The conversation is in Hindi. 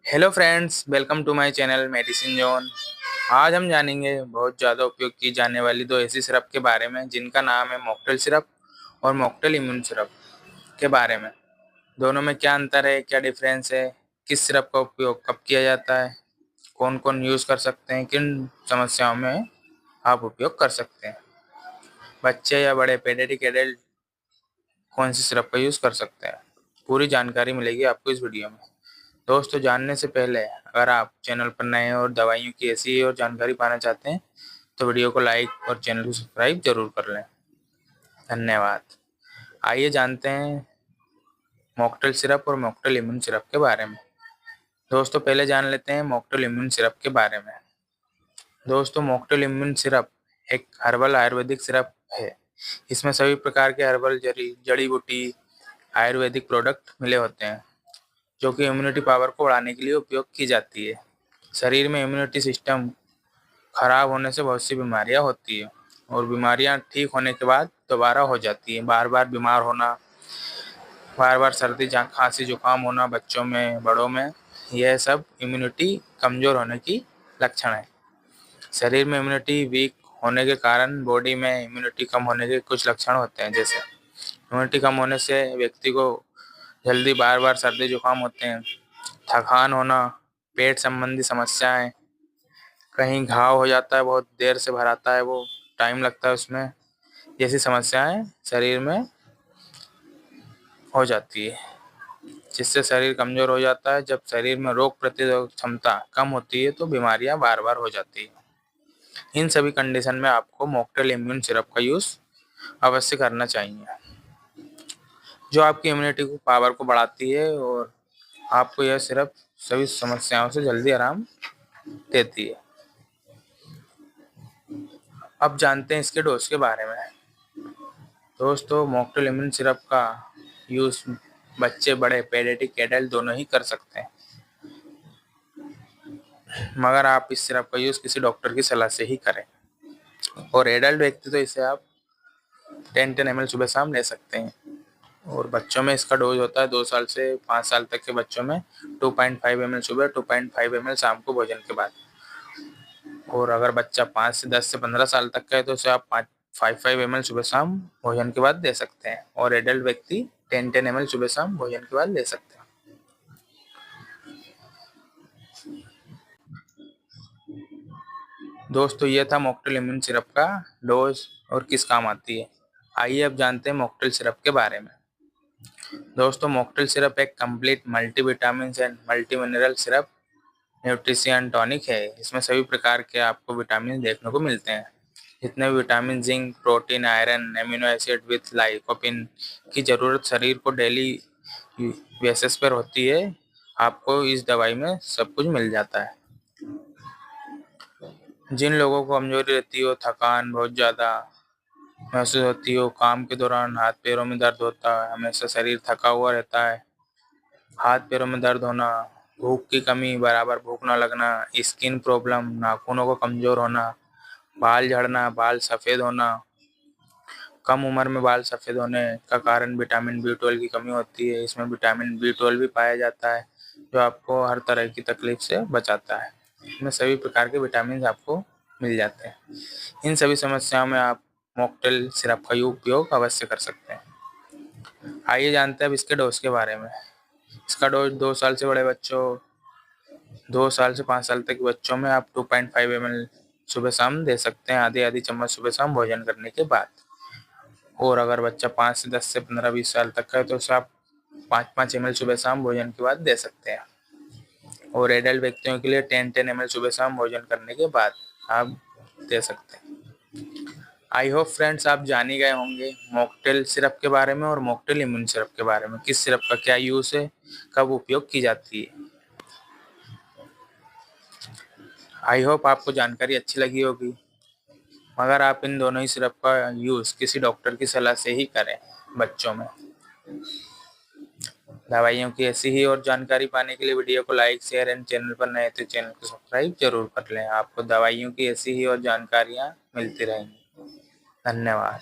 Hello friends, welcome to my channel medicine zone. आज हम जानेंगे बहुत ज़्यादा उपयोग की जाने वाली दो ऐसी सिरप के बारे में जिनका नाम है मॉकटेल सिरप और मॉकटेल इम्यून सिरप के बारे में। दोनों में क्या अंतर है, क्या डिफरेंस है, किस सिरप का उपयोग कब किया जाता है, कौन कौन यूज़ कर सकते हैं, किन समस्याओं में आप उपयोग कर सकते हैं, बच्चे या बड़े पेडियाट्रिक एडल्ट कौन सी सिरप का यूज़ कर सकते हैं। पूरी जानकारी मिलेगी आपको इस वीडियो में। दोस्तों, जानने से पहले अगर आप चैनल पर नए हैं और दवाइयों की ऐसी ही और जानकारी पाना चाहते हैं तो वीडियो को लाइक और चैनल को सब्सक्राइब जरूर कर लें। धन्यवाद। आइए जानते हैं मॉकटेल सिरप और मॉकटेल इम्यून सिरप के बारे में। दोस्तों, पहले जान लेते हैं मॉकटेल इम्यून सिरप के बारे में। दोस्तों, मॉकटेल इम्यून सिरप एक हर्बल आयुर्वेदिक सिरप है। इसमें सभी प्रकार के हर्बल जड़ी बूटी आयुर्वेदिक प्रोडक्ट मिले होते हैं जो कि इम्यूनिटी पावर को बढ़ाने के लिए उपयोग की जाती है। शरीर में इम्यूनिटी सिस्टम खराब होने से बहुत सी बीमारियां होती है और बीमारियां ठीक होने के बाद दोबारा हो जाती है। बार बार बीमार होना, बार बार सर्दी खांसी जुकाम होना बच्चों में बड़ों में, यह सब इम्यूनिटी कमज़ोर होने की लक्षण है। शरीर में इम्यूनिटी वीक होने के कारण बॉडी में इम्यूनिटी कम होने के कुछ लक्षण होते हैं। जैसे इम्यूनिटी कम होने से व्यक्ति को जल्दी बार बार सर्दी जुकाम होते हैं, थकान होना, पेट संबंधी समस्याएं, कहीं घाव हो जाता है, बहुत देर से भर आता है, वो टाइम लगता है उसमें, जैसी समस्याएं शरीर में हो जाती है जिससे शरीर कमज़ोर हो जाता है। जब शरीर में रोग प्रतिरोधक क्षमता कम होती है तो बीमारियां बार बार हो जाती है। इन सभी कंडीशन में आपको मॉकटेल इम्यून सिरप का यूज़ अवश्य करना चाहिए, जो आपकी इम्यूनिटी को पावर को बढ़ाती है और आपको यह सिरप सभी समस्याओं से जल्दी आराम देती है। अब जानते हैं इसके डोज के बारे में। दोस्तों, मॉकटेल इम्यून सिरप का यूज़ बच्चे बड़े पेडियाट्रिक एडल्ट दोनों ही कर सकते हैं, मगर आप इस सिरप का यूज़ किसी डॉक्टर की सलाह से ही करें। और एडल्ट व्यक्ति तो इसे आप 10 ml सुबह शाम ले सकते हैं। और बच्चों में इसका डोज होता है 2 साल से 5 साल तक के बच्चों में 2.5 ml सुबह, 2.5 ml शाम को भोजन के बाद। और अगर बच्चा 5 से 10 से 15 साल तक का है तो उसे आप 5 ml सुबह शाम भोजन के बाद दे सकते हैं। और एडल्ट व्यक्ति 10 ml सुबह शाम भोजन के बाद ले सकते हैं। दोस्तों, यह था मॉकटेल इम्यून सिरप का डोज और किस काम आती है। आइए अब जानते हैं मॉकटेल सिरप के बारे में। दोस्तों, मॉकटेल सिरप एक complete multivitamin and multi mineral syrup nutrition tonic है। इसमें सभी प्रकार के आपको विटामिन देखने को मिलते हैं। जितने भी vitamin, zinc, protein, iron, amino acid with lycopene की जरूरत शरीर को डेली बेसिस पर होती है, आपको इस दवाई में सब कुछ मिल जाता है। जिन लोगों को कमजोरी रहती हो, थकान बहुत ज़्यादा महसूस होती हो, काम के दौरान हाथ पैरों में दर्द होता है, हमेशा शरीर थका हुआ रहता है, हाथ पैरों में दर्द होना, भूख की कमी, बराबर भूख ना लगना, स्किन प्रॉब्लम, नाखूनों को कमज़ोर होना, बाल झड़ना, बाल सफ़ेद होना, कम उम्र में बाल सफ़ेद होने का कारण विटामिन B12 की कमी होती है। इसमें विटामिन B12 भी पाया जाता है जो आपको हर तरह की तकलीफ से बचाता है। इसमें सभी प्रकार के विटामिन आपको मिल जाते हैं। इन सभी समस्याओं में आप मॉकटेल सिरप का उपयोग अवश्य कर सकते हैं। आइए जानते हैं अब इसके डोज के बारे में। इसका डोज 2 साल से बड़े बच्चों, 2 साल से 5 साल तक के बच्चों में आप 2.5 ml सुबह शाम दे सकते हैं, आधी आधी चम्मच सुबह शाम भोजन करने के बाद। और अगर बच्चा 5 से 10 से 15-20 साल तक का है तो उसे आप 5-5 ml सुबह शाम भोजन के बाद दे सकते हैं। और एडल्ट व्यक्तियों के लिए 10-10 ml सुबह शाम भोजन करने के बाद आप दे सकते हैं। आई होप फ्रेंड्स, आप जान ही गए होंगे मॉकटेल सिरप के बारे में और मॉकटेल इम्यून सिरप के बारे में, किस सिरप का क्या यूज़ है, कब उपयोग की जाती है। आई होप आपको जानकारी अच्छी लगी होगी, मगर आप इन दोनों ही सिरप का यूज़ किसी डॉक्टर की सलाह से ही करें बच्चों में। दवाइयों की ऐसी ही और जानकारी पाने के लिए वीडियो को लाइक, शेयर एंड चैनल पर नए तो चैनल को सब्सक्राइब जरूर कर लें। आपको दवाइयों की ऐसी ही और जानकारियाँ मिलती रहेंगी। धन्यवाद।